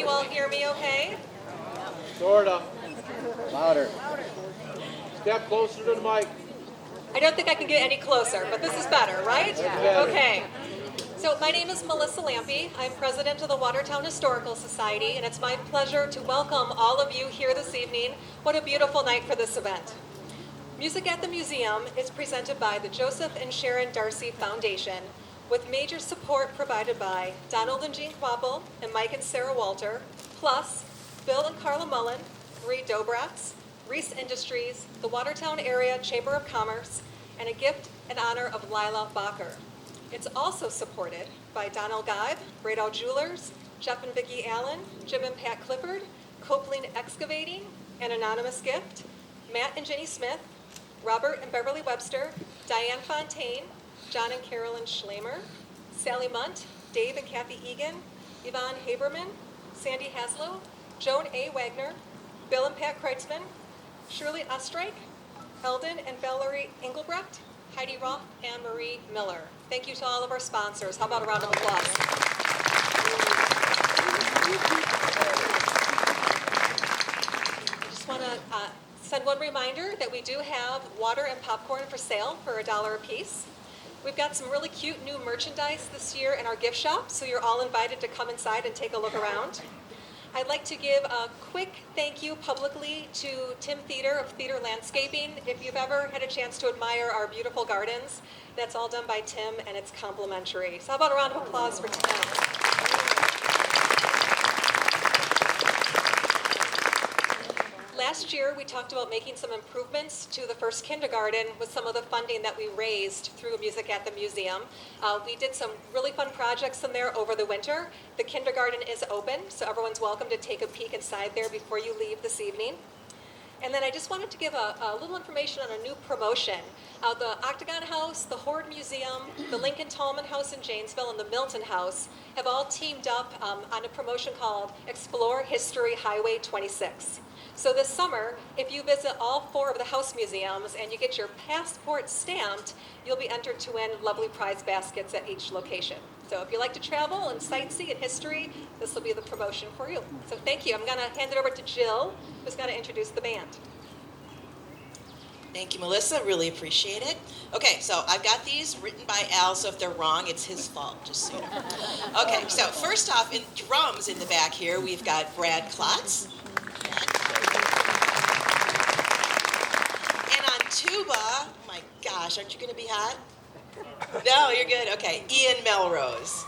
you all hear me okay? Sorta. Louder. Step closer to the mic. I don't think I can get any closer, but this is better, right? better. Okay. So my name is Melissa Lampe. I'm president of the Watertown Historical Society, and it's my pleasure to welcome all of you here this evening. What a beautiful night for this event. Music at the Museum is presented by the Joseph and Sharon Darcy Foundation, with major support provided by Donald and Jean Quapple and Mike and Sarah Walter, plus Bill and Carla Mullen, Marie Dobratz, Reese Industries, the Watertown Area Chamber of Commerce, and a gift in honor of Lila Bacher. It's also supported by Donald Geib, Radall Jewelers, Jeff and Vicki Allen, Jim and Pat Clifford, Copeland Excavating, An Anonymous Gift, Matt and Jenny Smith, Robert and Beverly Webster, Diane Fontaine, John and Carolyn Schlamer, Sally Munt, Dave and Kathy Egan, Yvonne Haberman, Sandy Haslow, Joan A. Wagner, Bill and Pat Kreitzman, Shirley Ostreich, Eldon and Valerie Engelbrecht, Heidi Roth, and Marie Miller. Thank you to all of our sponsors. How about a round of applause? I just want to send one reminder that we do have water and popcorn for sale for $1 a piece. We've got some really cute new merchandise this year in our gift shop, so you're all invited to come inside and take a look around. I'd like to give a quick thank you publicly to Tim Theater of Theater Landscaping. If you've ever had a chance to admire our beautiful gardens, that's all done by Tim, and it's complimentary. So how about a round of applause for Tim? Last year, we talked about making some improvements to the first kindergarten with some of the funding that we raised through Music at the Museum. We did some really fun projects in there over the winter. The kindergarten is open, so everyone's welcome to take a peek inside there before you leave this evening. And then I just wanted to give a little information on a new promotion. The Octagon House, the Horde Museum, the Lincoln Tallman House in Janesville, and the Milton House have all teamed up on a promotion called Explore History Highway 26. So this summer, if you visit all 4 of the house museums and you get your passport stamped, you'll be entered to win lovely prize baskets at each location. So if you like to travel and sightsee and history, this will be the promotion for you. So thank you. I'm going to hand it over to Jill, who's going to introduce the band. Thank you, Melissa. Really appreciate it. Okay, so I've got these written by Al, so if they're wrong, it's his fault, just so you know. Okay, so first off, in drums in the back here, we've got Brad Klotz. And on tuba, oh my gosh, aren't you going to be hot? No, you're good. Okay, Ian Melrose.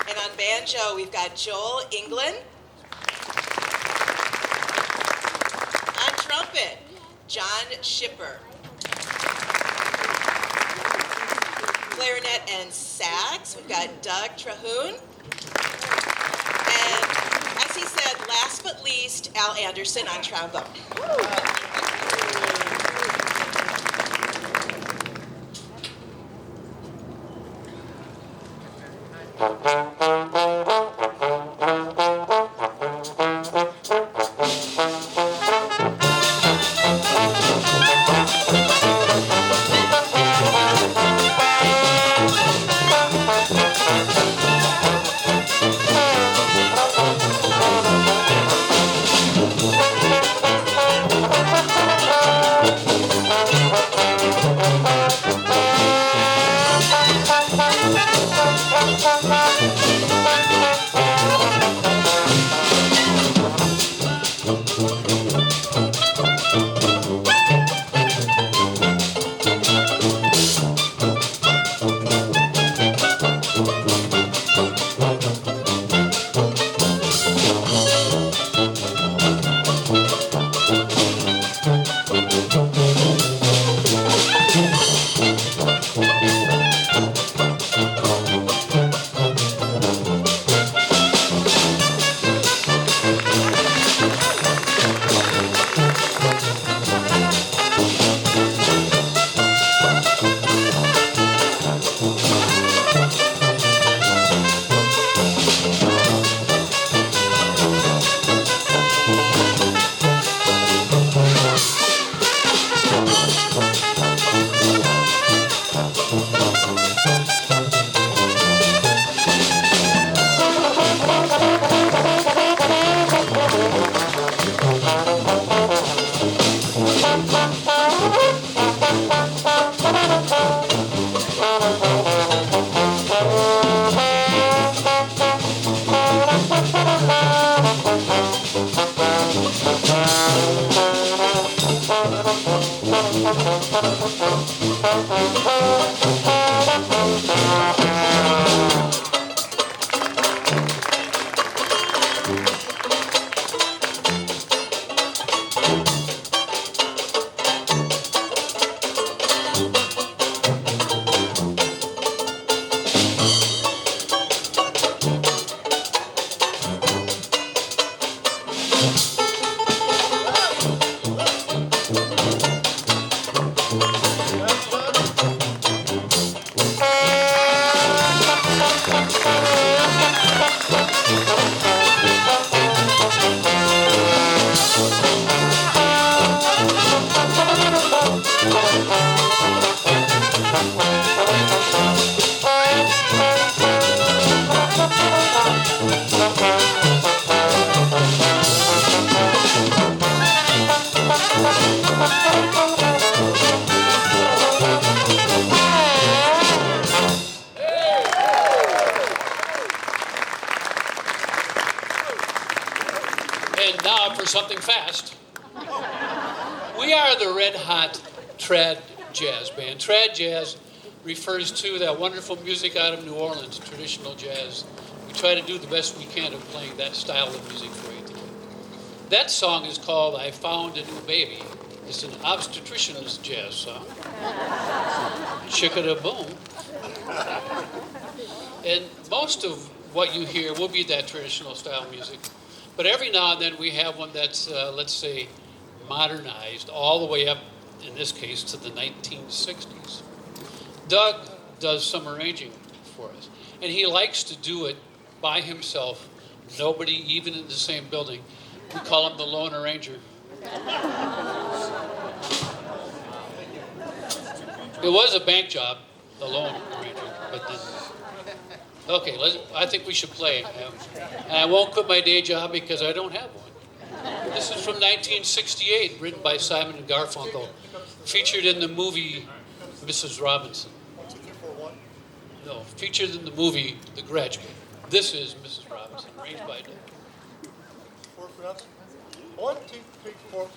And on banjo, we've got Joel England. On trumpet, John Schipper. Clarinet and sax, we've got Doug Trahoon. And as he said, last but least, Al Anderson on trombone. And now for something fast. We are the Red Hot Trad Jazz Band. Trad Jazz refers to that wonderful music out of New Orleans, traditional jazz. We try to do the best we can of playing that style of music for you today. That song is called I Found a New Baby. It's an obstetrician's jazz song. Chick-a-da-boom. And most of what you hear will be that traditional style music. But every now and then we have one that's, let's say, modernized all the way up, in this case, to the 1960s. Doug does some arranging for us. And he likes to do it by himself, nobody even in the same building. We call him the Lone Arranger. It was a bank job, the Lone Arranger, but then... Okay, I think we should play. And I won't quit my day job because I don't have one. This is from 1968, written by Simon and Garfunkel, featured in the movie Mrs. Robinson. No, featured in the movie The Graduate. This is Mrs. Robinson, arranged by Doug. 1, 2, 3, 4.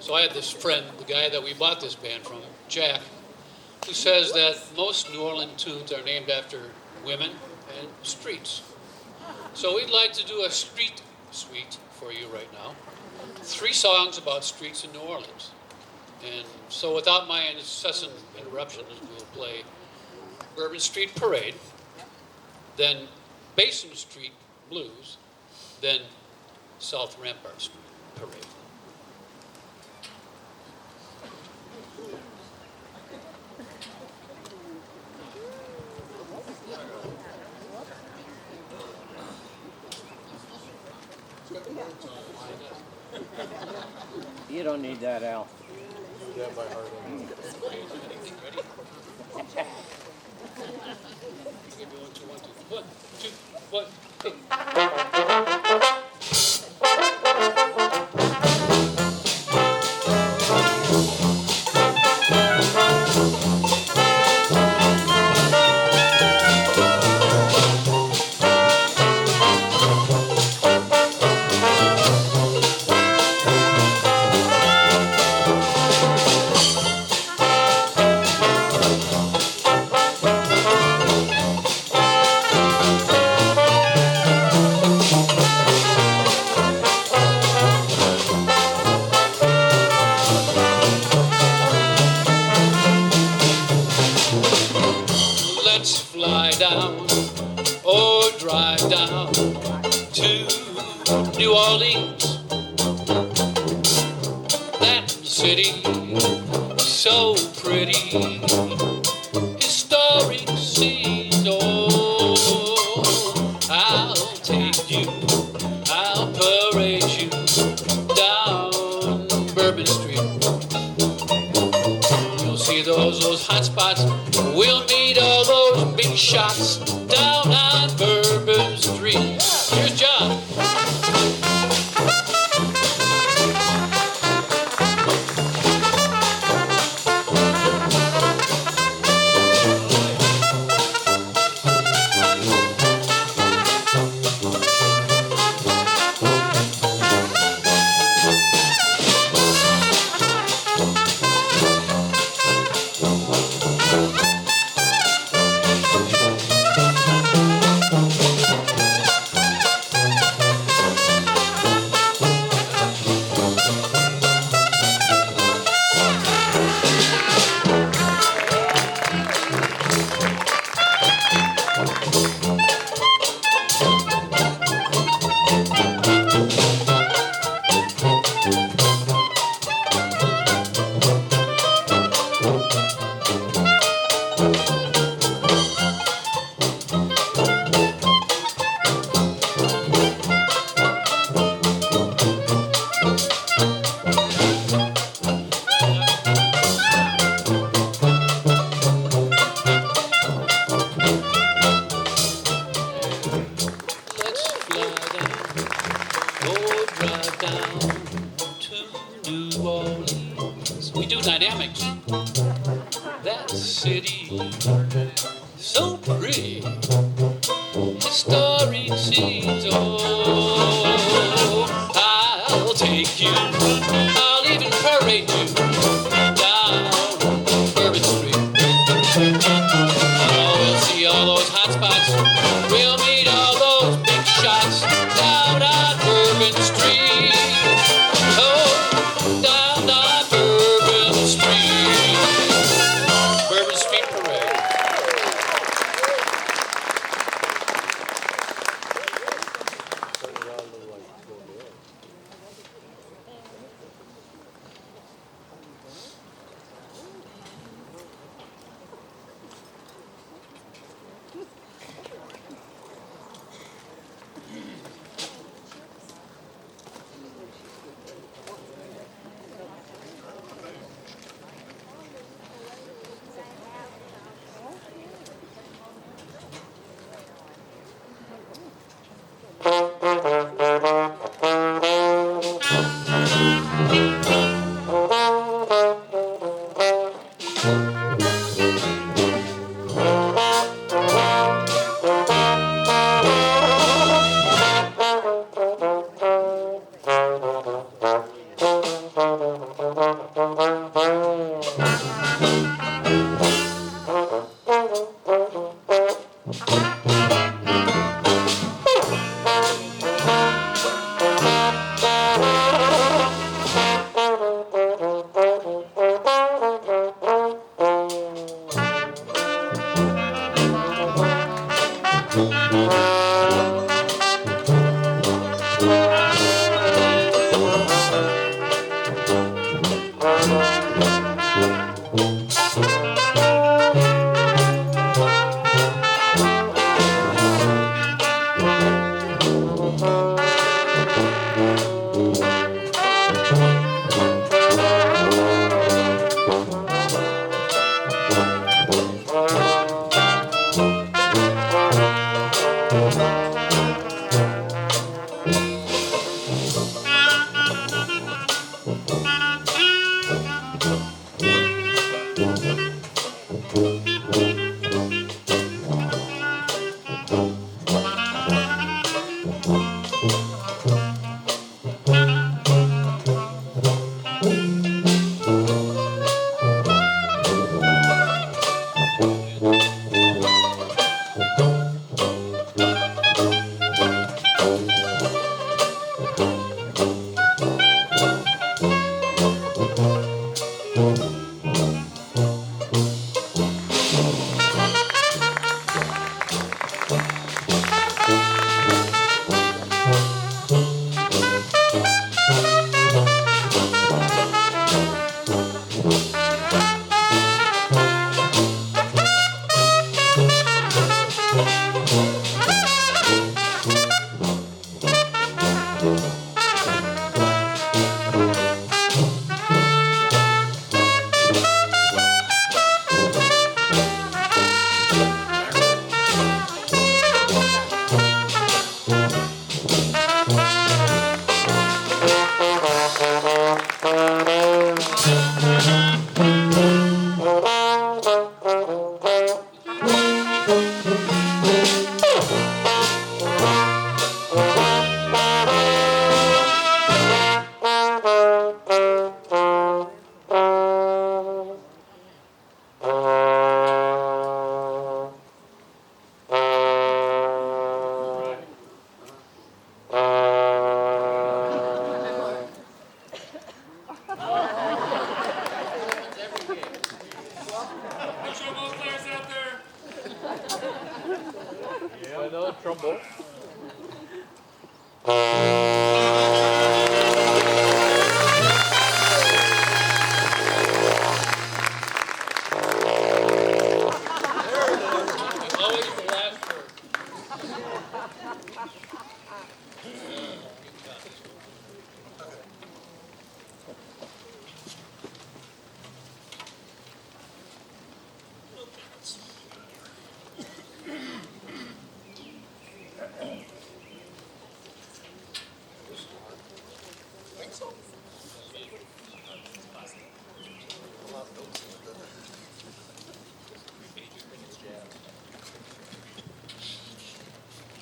So I had this friend, the guy that we bought this band from, Jack, who says that most New Orleans tunes are named after women and streets. So we'd like to do a street suite for you right now. 3 songs about streets in New Orleans. And so without my incessant interruptions, we'll play Bourbon Street Parade, then Basin Street Blues, then South Rampart Street Parade. You don't need that, Al. Yeah, by heart. One, two, one, two. Let's fly down or drive down to New Orleans. That city, so pretty, historic scenes. Oh, I'll take you, I'll parade you down Bourbon Street. You'll see those hot spots. We'll meet all those big shots down on Bourbon Street. Here's John. Let's fly down or drive down to New Orleans. We do dynamics. That city, so pretty, historic scenes. Oh, I'll take you, I'll even parade you down Bourbon Street. Oh, we'll see all those hot spots. We'll meet all those big shots down on Bourbon Street. Oh, down on Bourbon Street. Bourbon Street Parade. Turn it on a little like it's going to.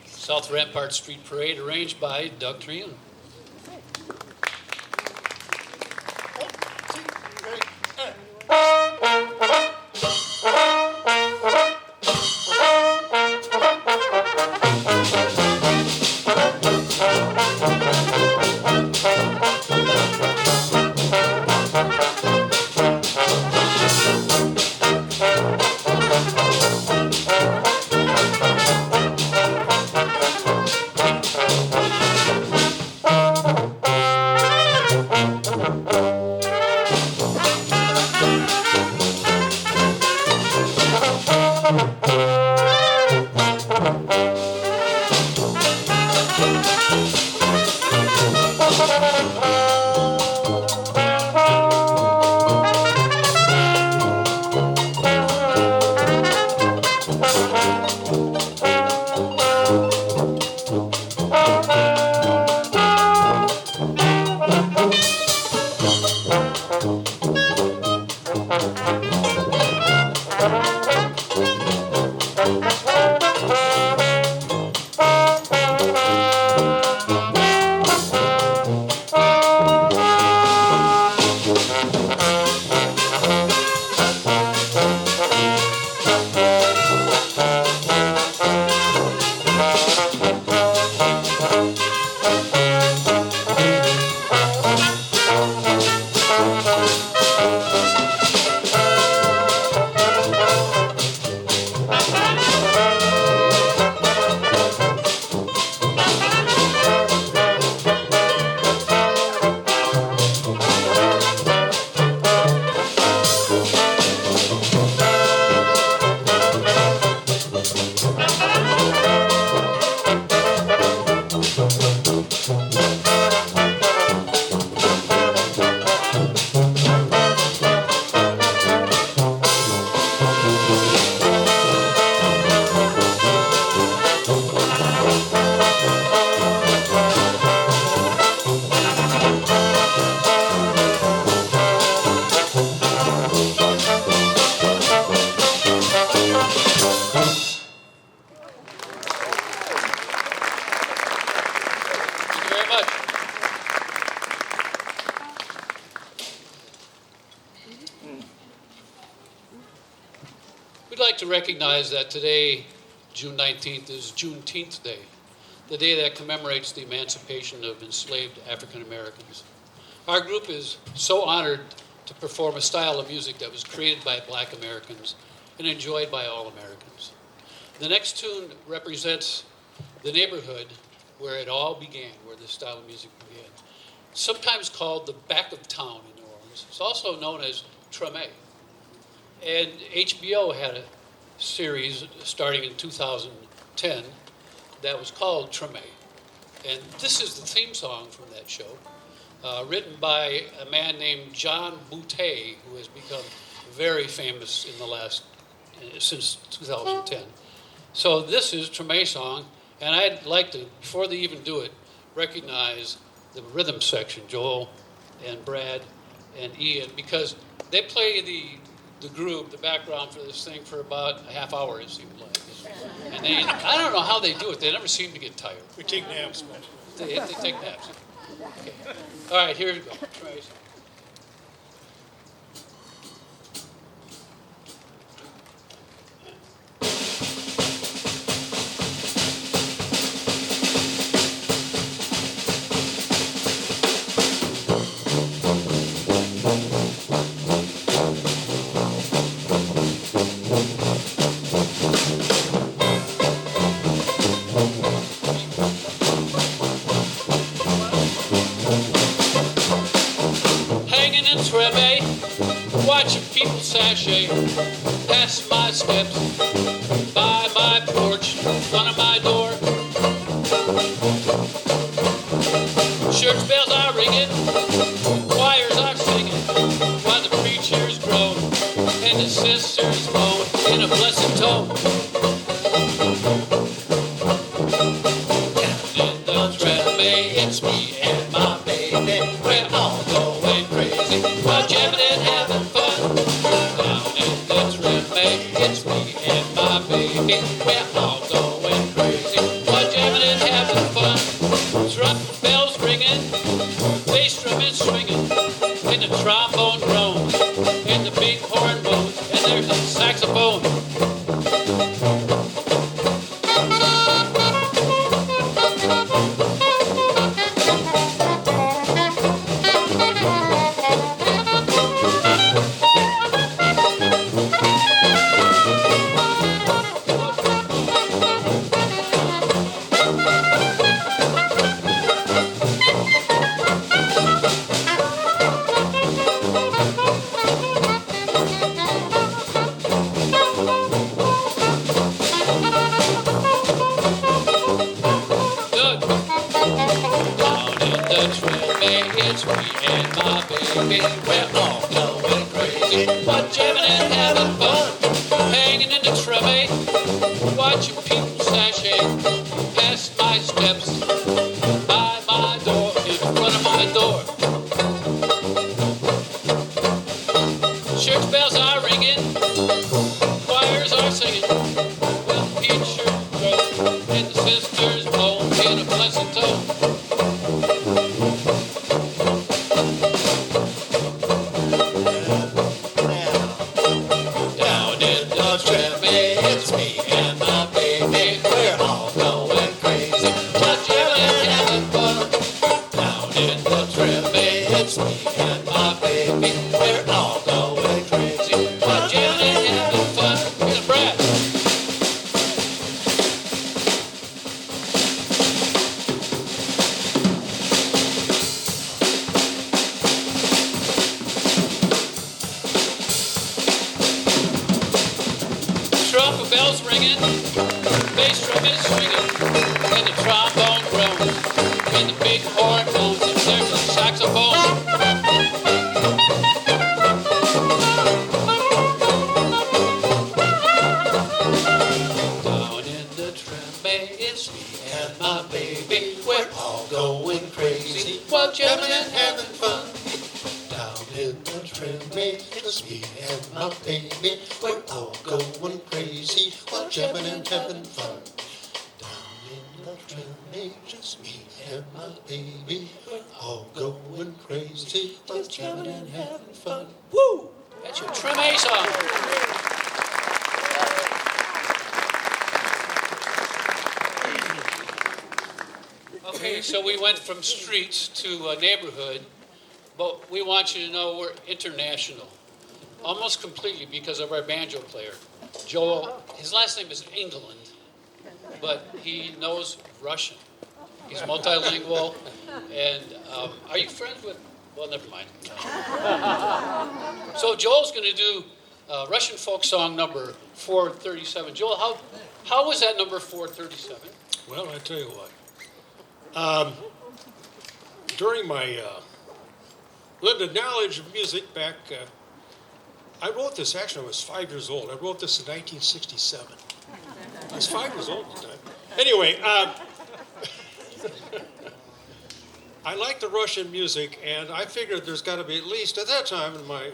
South Rampart Street Parade arranged by Doug Trian. 1, 2, 3, and. We'd like to recognize that today, June 19th, is Juneteenth Day, the day that commemorates the emancipation of enslaved African Americans. Our group is so honored to perform a style of music that was created by Black Americans and enjoyed by all Americans. The next tune represents the neighborhood where it all began, where this style of music began. Sometimes called the back of town in New Orleans. It's also known as Treme. And HBO had a series starting in 2010 that was called Treme. And this is the theme song from that show, written by a man named John Boutte, who has become very famous in the last, since 2010. So this is Treme song, and I'd like to, before they even do it, recognize the rhythm section, Joel and Brad and Ian, because they play the groove, the background for this thing for about a half hour, it seems like. And they, I don't know how they do it. They never seem to get tired. We take naps, man. They take naps. Okay. All right, here we go. Try it. Watching people sashay past my steps, by my porch, in front of my door. Church bells are ringing, choirs are singing, while the preachers groan and the sisters moan in a blessed tone. Down in the Treme, it's me and my baby. we're all going crazy. While jamming and having fun. Down in the trim, it's me and my baby. We're all going crazy. While jamming and having fun. Drum bells ringing, bass drum is swinging, and the trombone groans, and the big horn moans, and there's a saxophone. Good. Down in the trim, it's me and my baby. We're all going crazy. But jamming and having fun. Hanging in the trim, watching people sashay past my steps, by my door, in front of my door. Church bells are ringing, choirs are singing. Well, preacher goes, and the sisters moan in a blessed tone. Down in the trim, it's me and my baby. We're all going crazy. Just jamming and having fun. Down in the trim, it's me and my baby. We're all going crazy. Just jamming and having fun. Get a breath. Trumpet bells ringing, bass drum is swinging, and the trombone groans, and the big horn moans, and there's a saxophone. Down in the trim, it's me and my baby. We're all going crazy while jamming and having fun. Down in the trim, it's me and my baby. We're all going crazy while jamming and having fun. Down in the trim, just me and my baby. We're all going crazy while jamming and having fun. Woo! That's your trim A song. Okay, so we went from streets to a neighborhood, but we want you to know we're international, almost completely because of our banjo player, Joel. His last name is England, but he knows Russian. He's multilingual, and are you friends with, well, never mind. So Joel's going to do Russian folk song number 437. Joel, how was that number 437? Well, I tell you what. During my limited knowledge of music back, I wrote this, actually I was 5 years old. I wrote this in 1967. I was 5 years old at the time. Anyway, I like the Russian music, and I figured there's got to be at least, at that time in my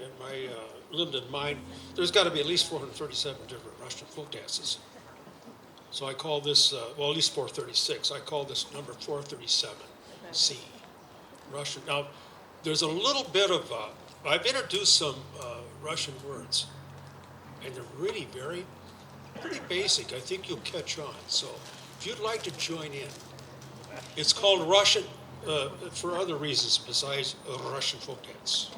limited mind, there's got to be at least 437 different Russian folk dances. So I call this, well, at least 436. I call this number 437C, Russian. Now, there's a little bit of, I've introduced some Russian words, and they're really pretty basic. I think you'll catch on. So if you'd like to join in, it's called Russian for other reasons besides Russian folk dance.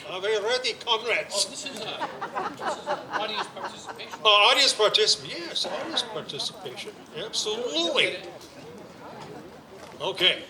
Are they ready, comrades? Oh, this is audience participation. Audience participation, yes, audience participation, absolutely. Okay.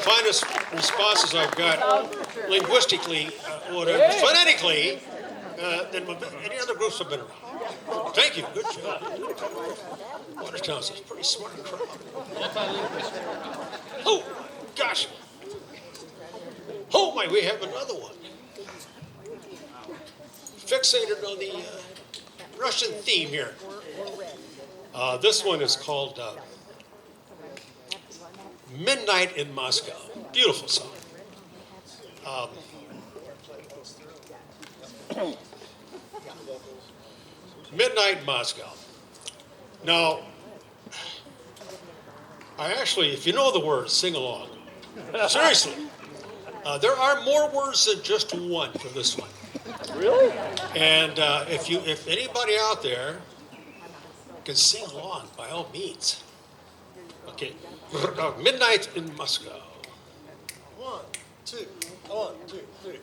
finest responses I've got linguistically, whatever, phonetically, than any other groups have been around. Thank you. Good job. Watertown's a pretty smart crowd. Oh, gosh. Oh, my, we have another one. Fixated on the Russian theme here. This one is called Midnight in Moscow. Beautiful song. Midnight in Moscow. Now, I actually, if you know the words, sing along. Seriously. There are more words than just one for this one. Really? And if anybody out there can sing along, by all means. Okay. Midnight in Moscow. 1, 2, 1, 2, 3.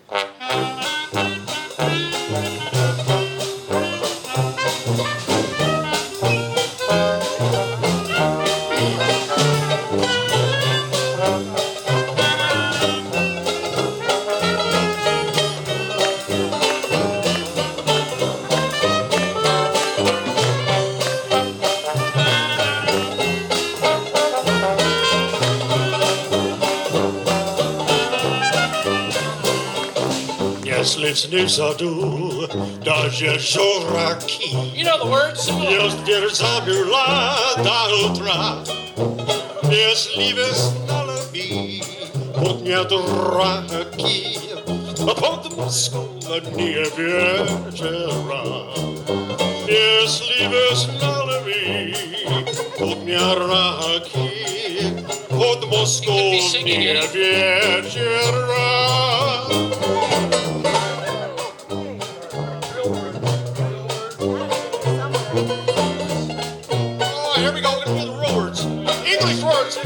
Лесные саду, даже жураки. You know the words? Sing along. Если замерла до утра, если весна поднят раки, под Москвой не вечера. Если весна поднят раки, под Москвой не вечера. Here we go. We're going to do the real words. English words.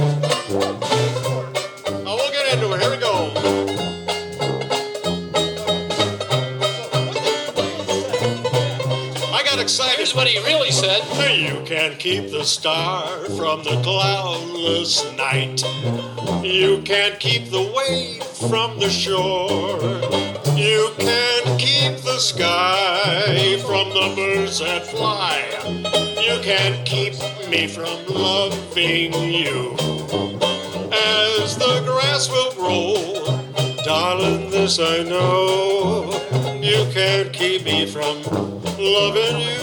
Oh, we'll get into it. Here we go. I got excited. Here's what he really said. You can keep the star from the cloudless night. You can't keep the wave from the shore. You can keep the sky from the birds that fly. You can't keep me from loving you. As the grass will grow, darling, this I know. You can't keep me from loving you.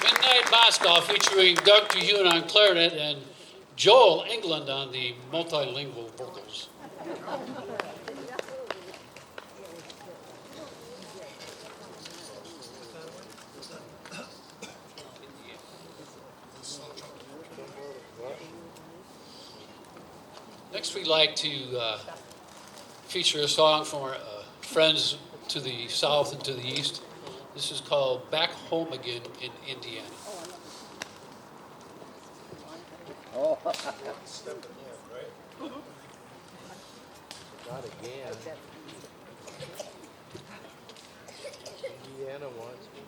Midnight Moscow featuring Dr. Hune on clarinet and Joel England on the multilingual vocals. Next, we'd like to feature a song from our friends to the south and to the east. This is called Back Home Again in Indiana. Not again. Indiana wants me.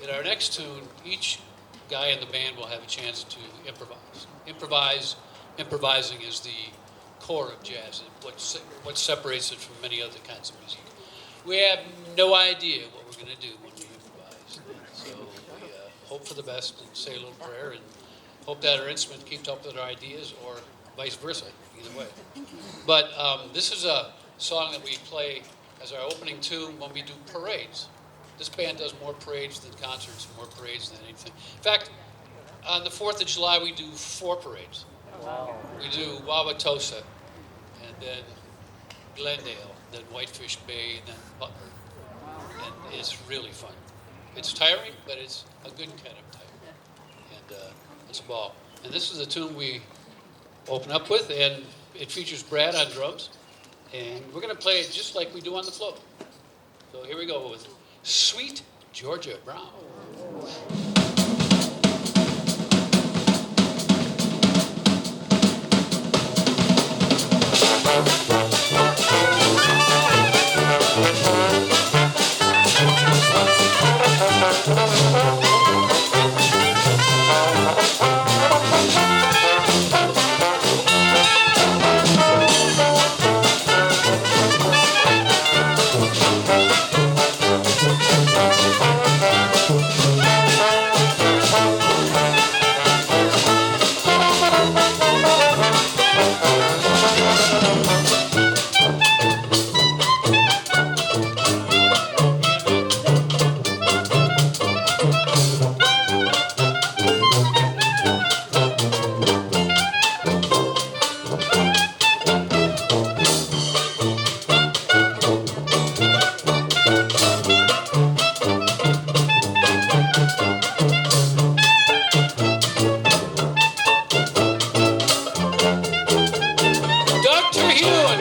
In our next tune, each guy in the band will have a chance to improvise. Improvising is the core of jazz, and what separates it from many other kinds of music. We have no idea what we're going to do when we improvise. So we hope for the best and say a little prayer and hope that our instrument keeps up with our ideas, or vice versa, either way. But this is a song that we play as our opening tune when we do parades. This band does more parades than concerts, more parades than anything. In fact, on the 4th of July, we do 4 parades. Wow. We do Wauwatosa, and then Glendale, then Whitefish Bay, and then Butler. And it's really fun. It's tiring, but it's a good kind of tiring. And it's a ball. And this is the tune we open up with, and it features Brad on drums, And we're going to play it just like we do on the float. So here we go with Sweet Georgia Brown. Dr. Hune.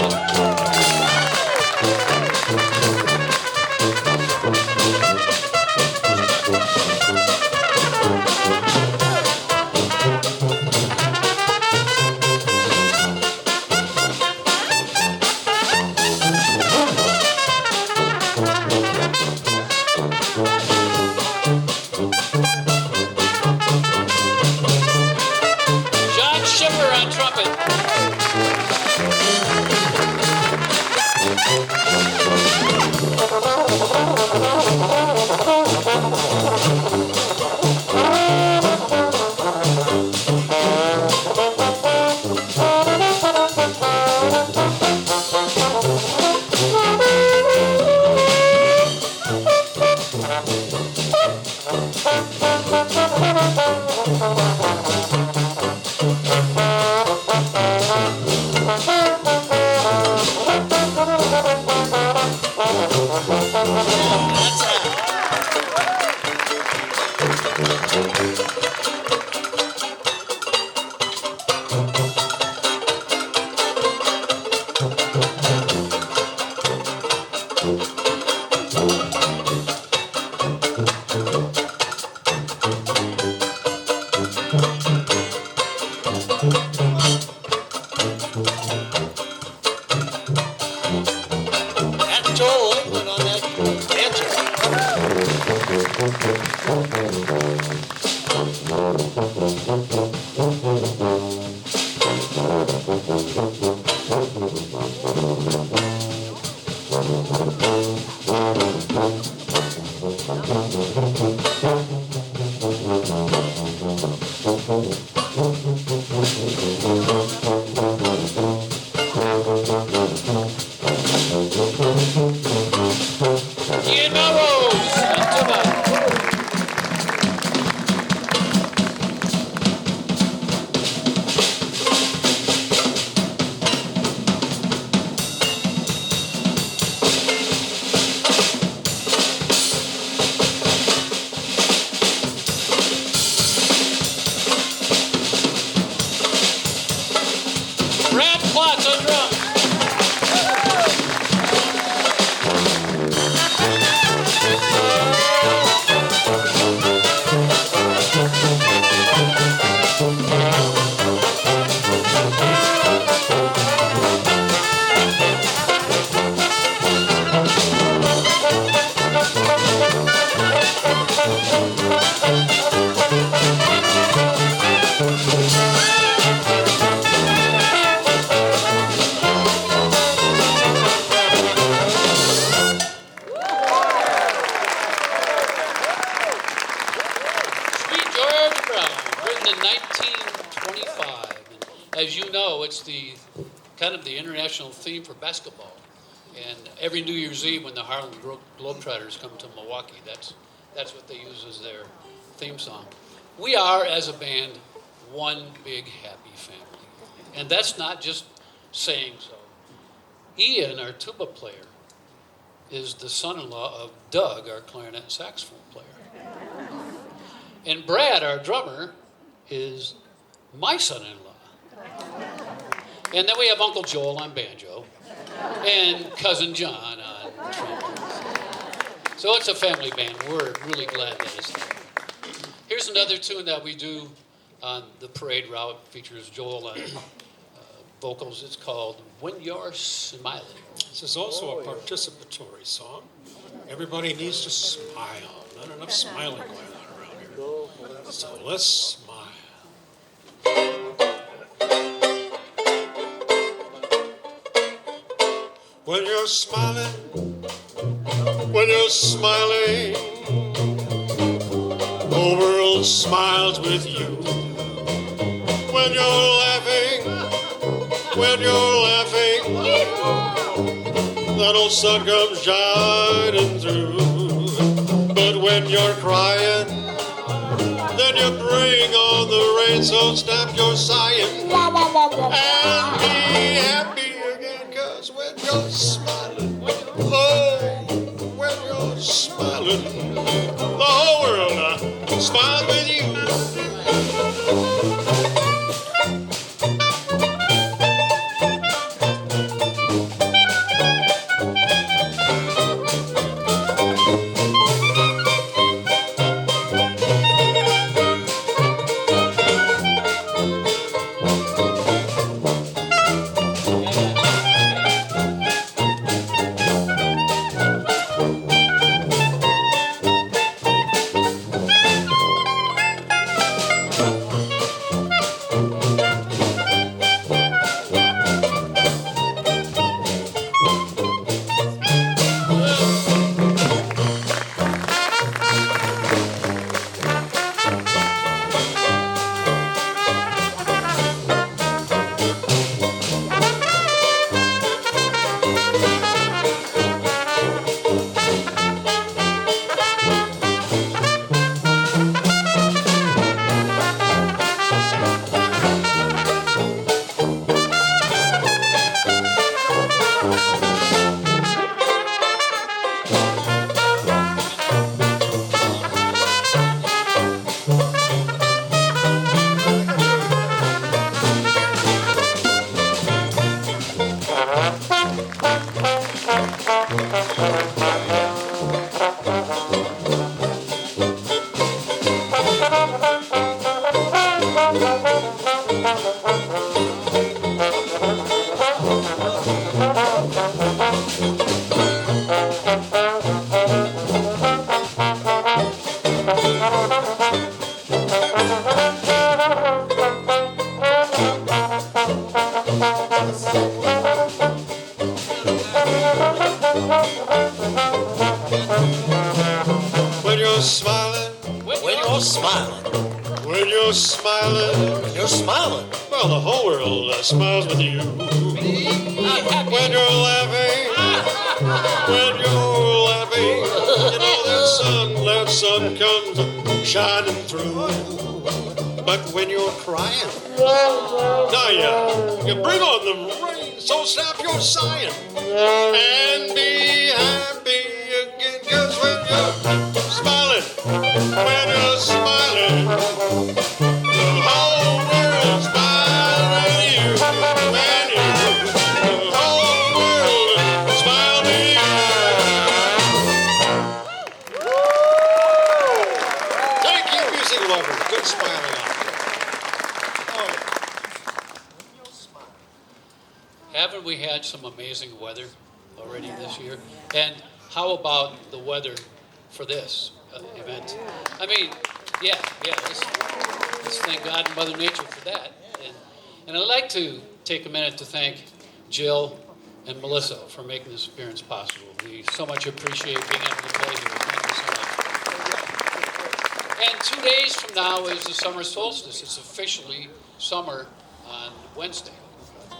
John Schiffer on trumpet. That's Joel Oakland on that banjo. Ian Melrose on tuba. Brad Plotz on drums. Sweet Georgia Brown, written in 1925. And as you know, it's the kind of the international theme for basketball. And every New Year's Eve when the Harlem Globetrotters come to Milwaukee, that's what they use as their theme song. We are, as a band, one big happy family. And that's not just saying so. Ian, our tuba player, is the son-in-law of Doug, our clarinet and saxophone player. And Brad, our drummer, is my son-in-law. And then we have Uncle Joel on banjo. and Cousin John on trumpet. So it's a family band. We're really glad that it's there. Here's another tune that we do on the parade route. Features Joel on vocals. It's called When You're Smiling. This is also a participatory song. Everybody needs to smile. Not enough smiling going on around here. So let's smile. When you're smiling, when you're smiling, the world smiles with you. When you're laughing, when you're laughing, that old sun comes shining through. But when you're crying, then you bring on the rain. So stop your sighing and be happy again. 'Cause when you're smiling, oh, when you're smiling, the whole world smiles with you. When you're smiling, When you're smiling, when you're smiling, when you're smiling, well, the whole world smiles with you. When you're laughing, when you're laughing, you know that sun comes shining through. But when you're crying, now you bring on the rain, so stop your sighing and be happy again. 'Cause when you're smiling, when you're smiling, the whole world smiles with you. When the whole world smiles with you. Thank you, music lovers. Good smiling out there. Haven't we had some amazing weather already this year? And how about the weather for this event? I mean, yeah, let's thank God and Mother Nature for that. And I'd like to take a minute to thank Jill and Melissa for making this appearance possible. We so much appreciate being able to play here. Thank you so much. And 2 days from now is the summer solstice. It's officially summer on Wednesday.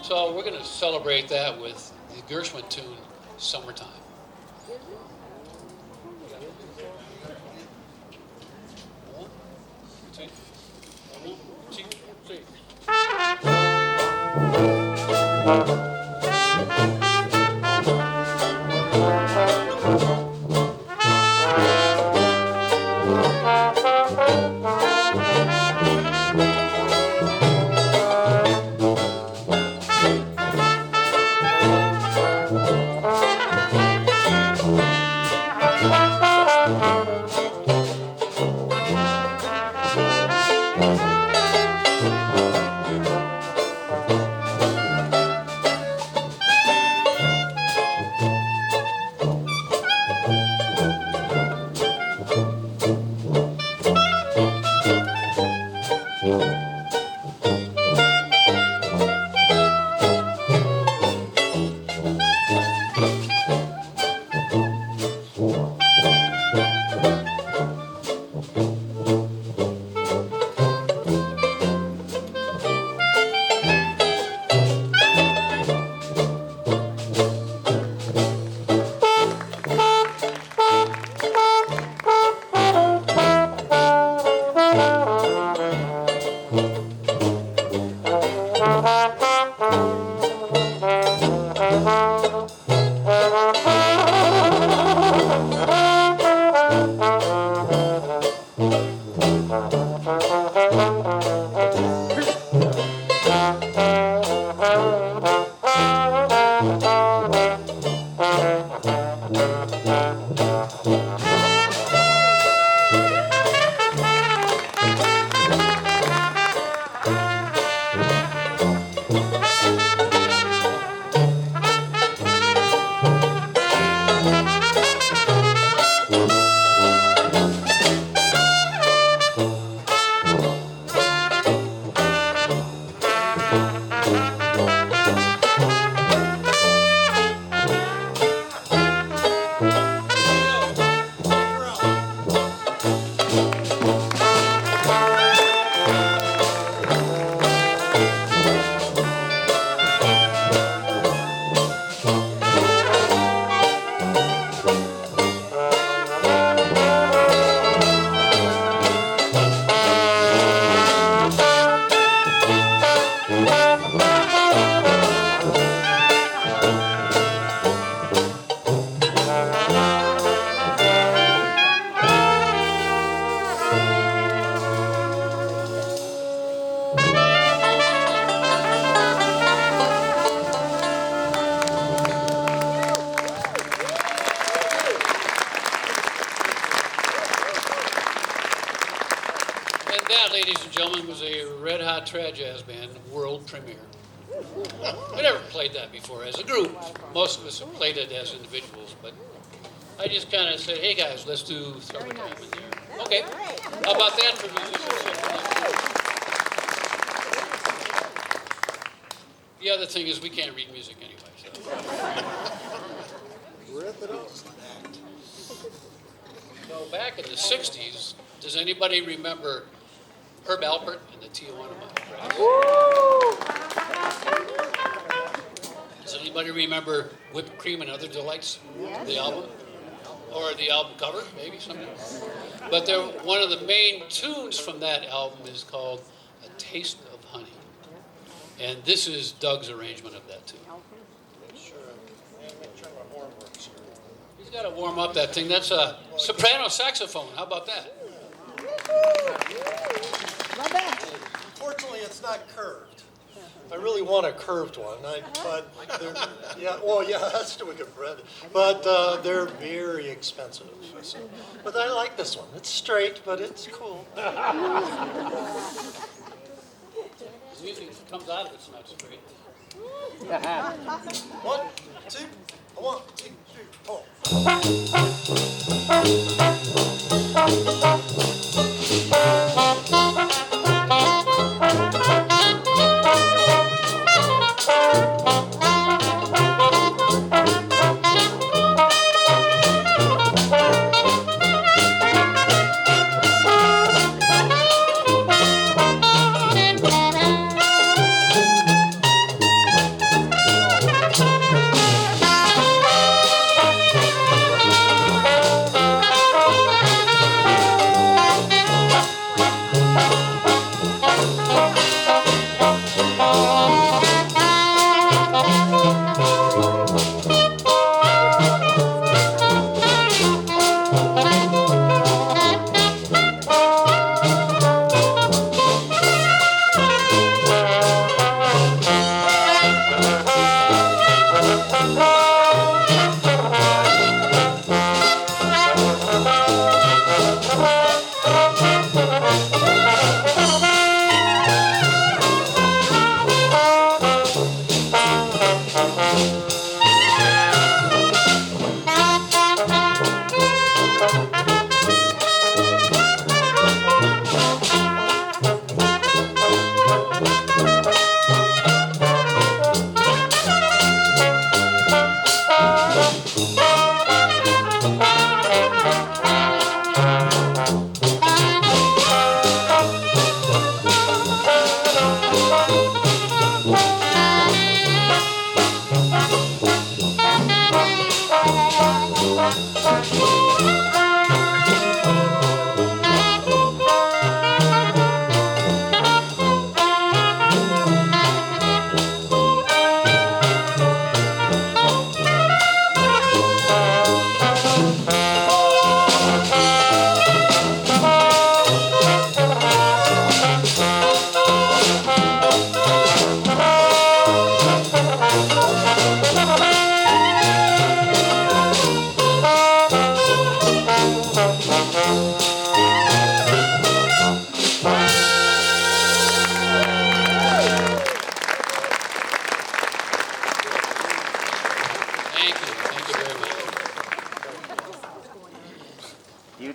So we're going to celebrate that with the Gershwin tune, Summertime. One, two, three. And that, ladies and gentlemen, was a Red Hot Trad Jazz Band world premiere. We never played that before as a group. Most of us have played it as individuals, but I just kind of said, hey guys, let's do Summertime in there. Okay, how about that for musicians? The other thing is we can't read music anyway. So back in the 60s, does anybody remember Herb Alpert and the Tijuana Brass? Does anybody remember Whipped Cream and Other Delights, the album? Or the album cover, maybe something? But one of the main tunes from that album is called A Taste of Honey. And this is Doug's arrangement of that tune. He's got to warm up that thing. That's a soprano saxophone. How about that? Unfortunately, it's not curved. I really want a curved one, that's too good bread. But they're very expensive. So. But I like this one. It's straight, but it's cool. Usually it comes out of it's not straight. 1, 2, 1, 2, 1.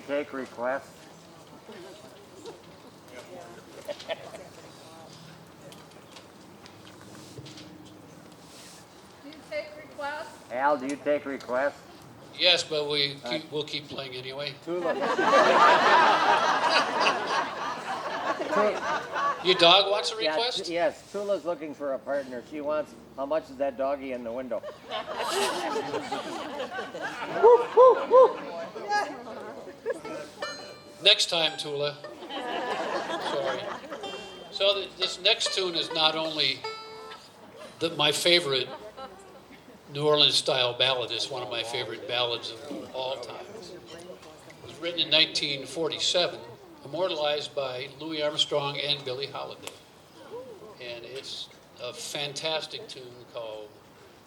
take requests? Do you take requests? Al, do you take requests? Yes, but we'll keep playing anyway. Tula. Your dog wants a Yeah, request? yes, Tula's looking for a partner. She wants, how much is that doggy in the window? Next time, Tula. Sorry. So this next tune is not only my favorite New Orleans style ballad, it's one of my favorite ballads of all time. It was written in 1947, immortalized by Louis Armstrong and Billie Holiday. And it's a fantastic tune called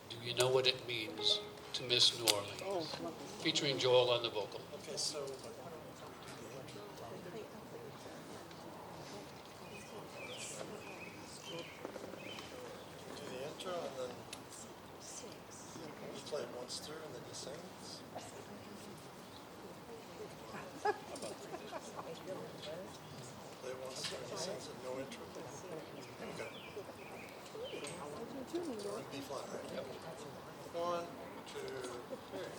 Do You Know What It Means to Miss New Orleans, featuring Joel on the vocal. Okay, so. Do the intro and then you play it once through and then he sings. Play it once through and he sings and no intro. Okay. B flat, right? One, two, three.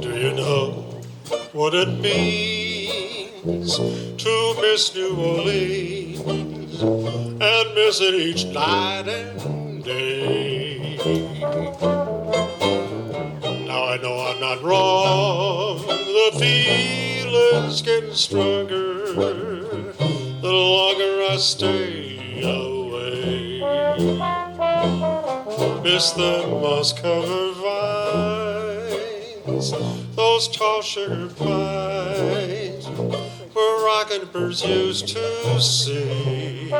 Do you know what it means to miss New Orleans and miss it each night and day? Now I know I'm not wrong, the feeling's getting stronger the longer I stay away. Miss the moss-covered vines, those tall sugar pines, where rocking birds used to sing.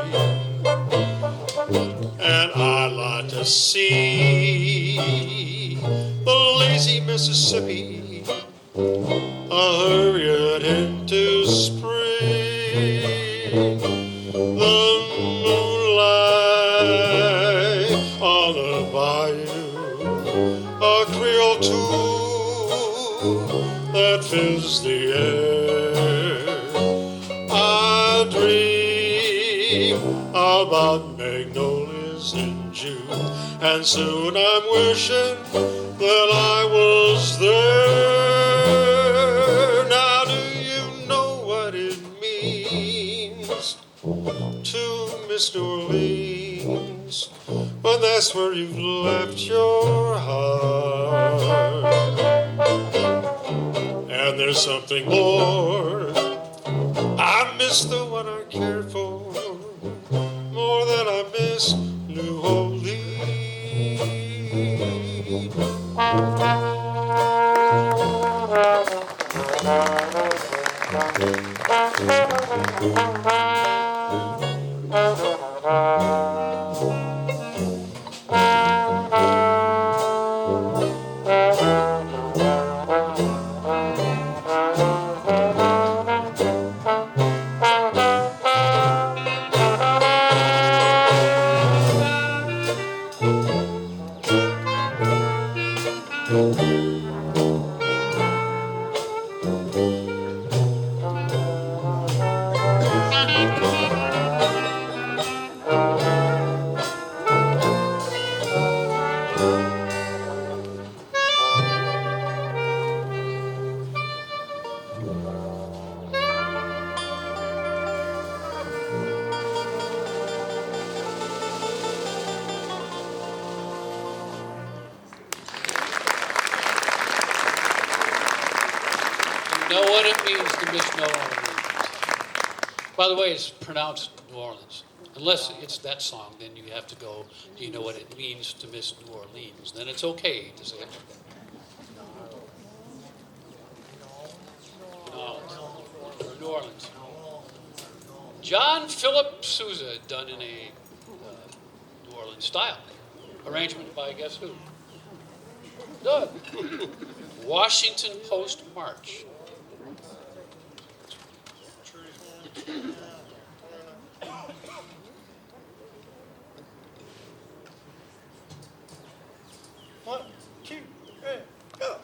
And I'd like to see the lazy Mississippi hurrying into spring. The moonlight on the bayou, a Creole tune that fills the air. I dream about magnolias in June, and soon I'm wishing that I was there. Now do you know what it means to miss New Orleans, when that's where you've left your heart? And there's something more, I miss the one I cared for more than I miss New Orleans. You know what it means to miss New Orleans. By the way, it's pronounced New Orleans. Unless it's that song, then you have to go, do you know what it means to miss New Orleans? Then it's okay to say it. New Orleans. John Philip Sousa, done in a New Orleans style. Arrangement by guess who? Doug. Washington Post March. One, two, three, go.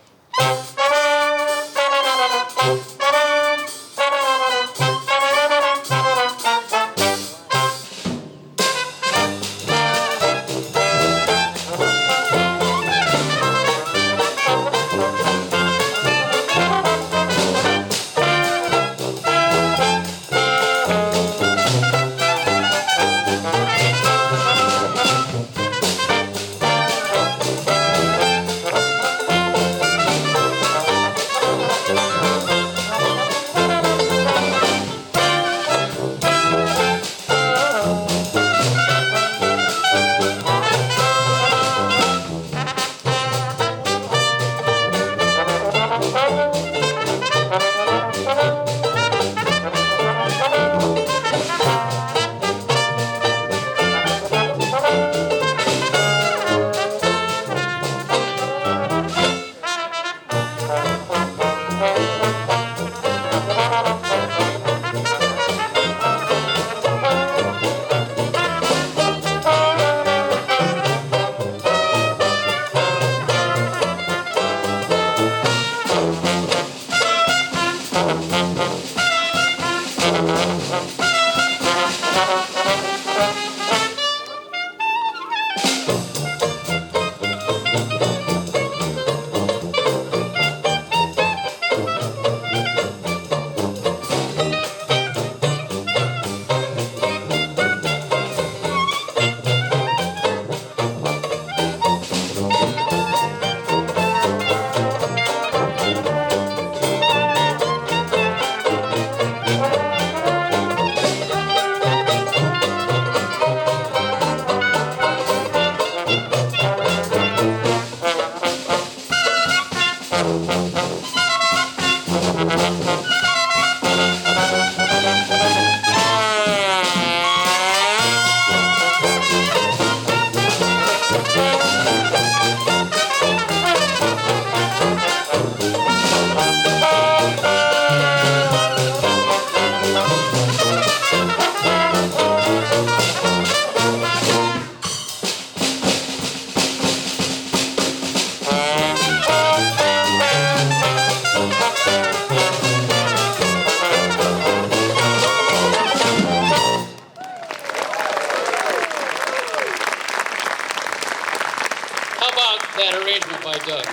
How about that arrangement by Doug?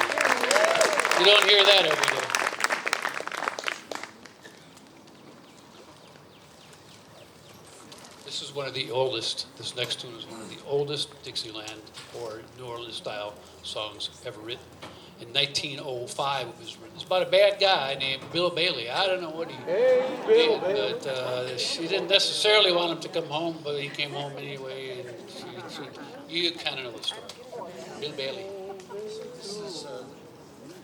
You don't hear that every day. This is one of the oldest, this next tune is one of the oldest Dixieland or New Orleans style songs ever written. In 1905 it was written. It's about a bad guy named Bill Bailey. I don't know what he did, but she didn't necessarily want him to come home, but he came home anyway. And you kind of know the story. Bill Bailey. This is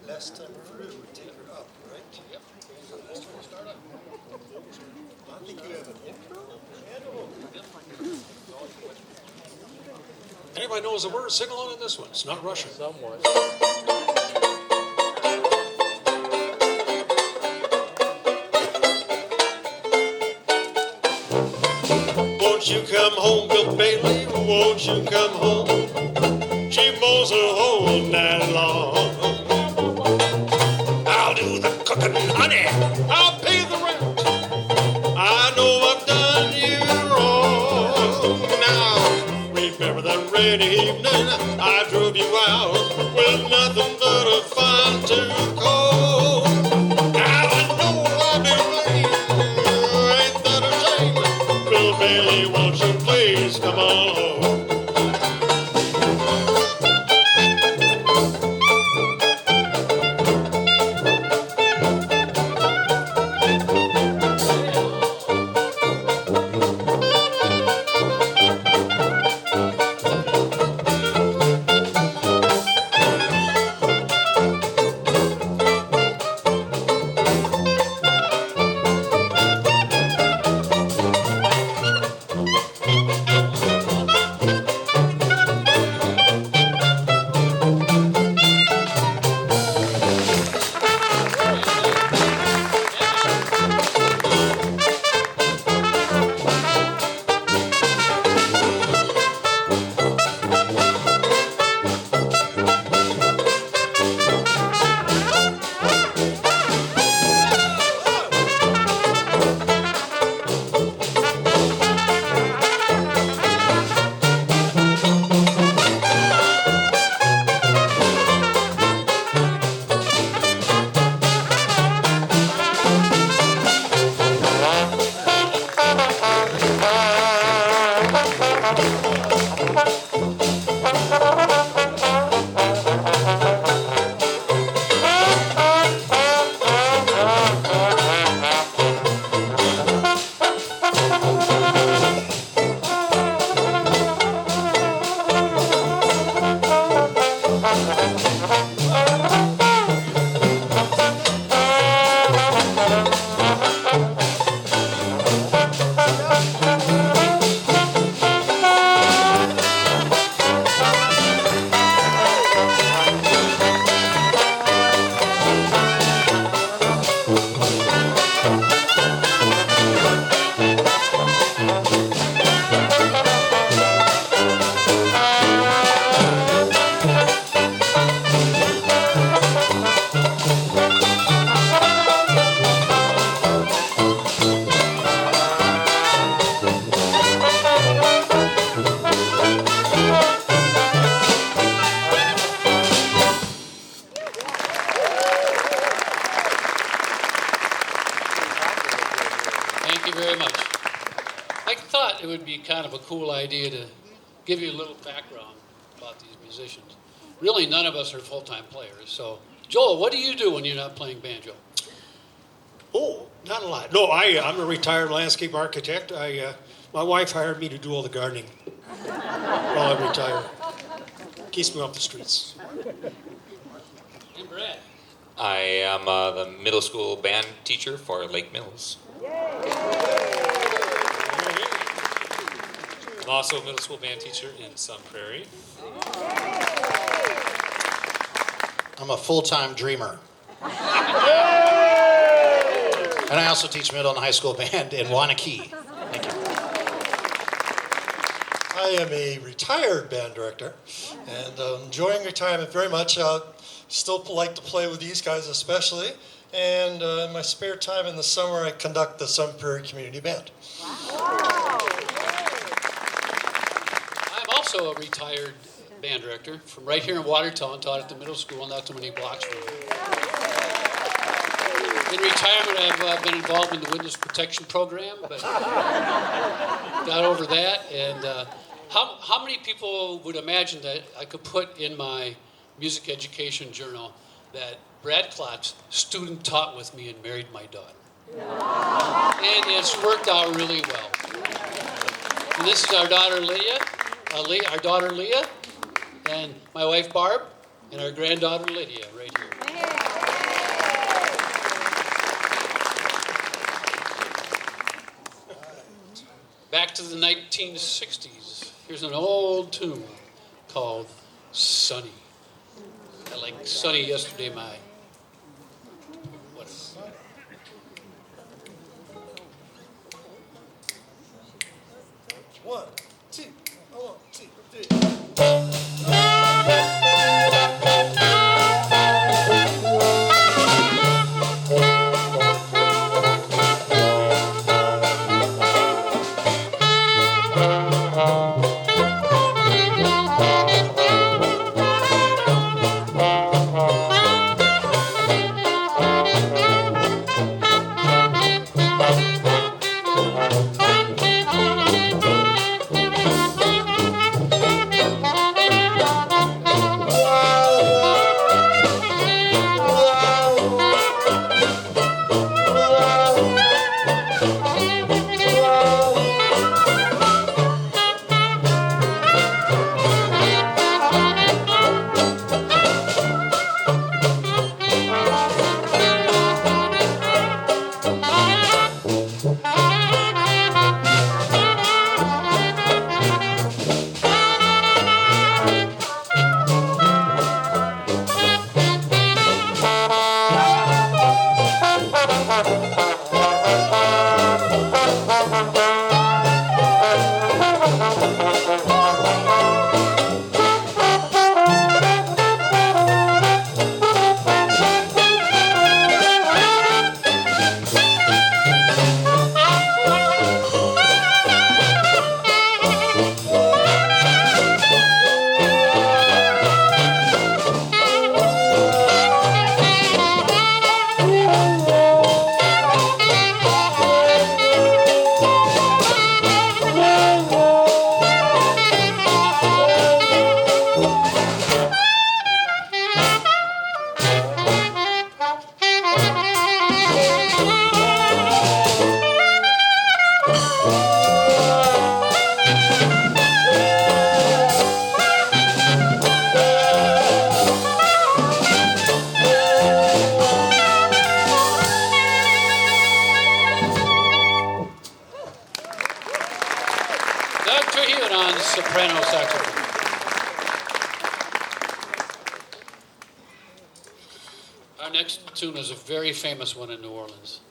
last time through, we take her up, right? Yep. That's where we start up. I think you have an intro. Anybody knows the word? Sing along in this one. It's not Russian. Someone. Won't you come home, Bill Bailey? Won't you come home? She mows her whole night long. trucking, honey. I'll pay the rent. I know I've done you wrong. Now, remember that rainy evening I drove you out with nothing but a fine tooth comb. Now I know I've been late. Ain't that a shame? Bill Bailey, won't you please come on home? Thank you very much. I thought it would be kind of a cool idea to give you a little background about these musicians. Really, none of us are full-time players. So, Joel, what do you do when you're not playing banjo? Oh, not a lot. No, I'm a retired landscape architect. My wife hired me to do all the gardening while I retire. Keeps me off the streets. And Brad. I am the middle school band teacher for Lake Mills. I'm also a middle school band teacher in Sun Prairie. I'm a full-time dreamer. And I also teach middle and high school band in Wanakee. Thank you. I am a retired band director and enjoying retirement very much. Still like to play with these guys especially. And in my spare time in the summer, I conduct the Sun Prairie Community Band. I'm also a retired band director from right here in Watertown, taught at the middle school, not too many blocks from here. In retirement, I've been involved in the witness protection program, but got over that. And how many people would imagine that I could put in my music education journal that Brad Klotz, student taught with me and married my daughter? And it's worked out really well. And this is our daughter Leah, and my wife Barb, and our granddaughter Lydia right here. Back to the 1960s. Here's an old tune called Sunny. I like Sunny Yesterday, my... Whatever. One, two, three. Our next tune is a very famous one in New Orleans.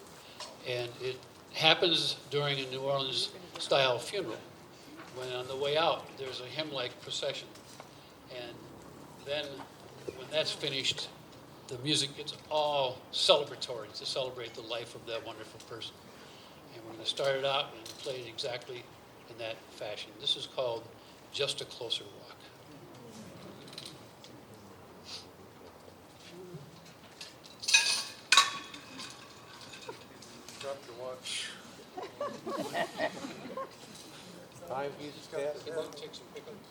And it happens during a New Orleans style funeral. When on the way out, there's a hymn-like procession. And then when that's finished, the music gets all celebratory to celebrate the life of that wonderful person. And we're going to start it out and play it exactly in that fashion. This is called Just a Closer Walk. Drop your watch. Time piece passed. Take some pickups.